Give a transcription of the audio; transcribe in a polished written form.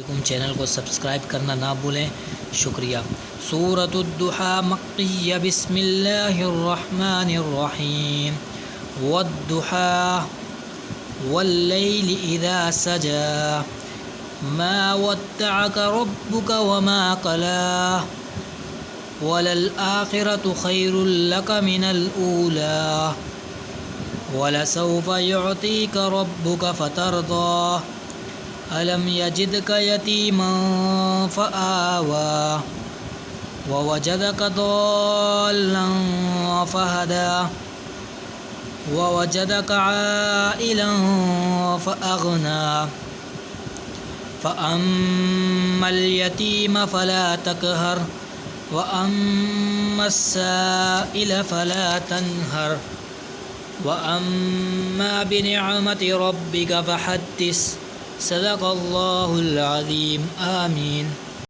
علیکم. چینل کو سبسکرائب کرنا نہ بھولیں. شکریہ. سورۃ الضحیٰ مکیہ. بسم اللہ الرحمن الرحیم. والضحیٰ واللیل اذا سجی ما ودعک ربک وما قلی وللآخرة خیر لک من الأولی ولسوف يعطيك ربك فترضى ألم يجدك يتيما فآوى ووجدك ضالا فهدى ووجدك عائلا فأغنى فأما اليتيم فلا تقهر وأما السائل فلا تنهر وأما بنعمة ربك فحدث. صدق اللہ العظیم. آمین.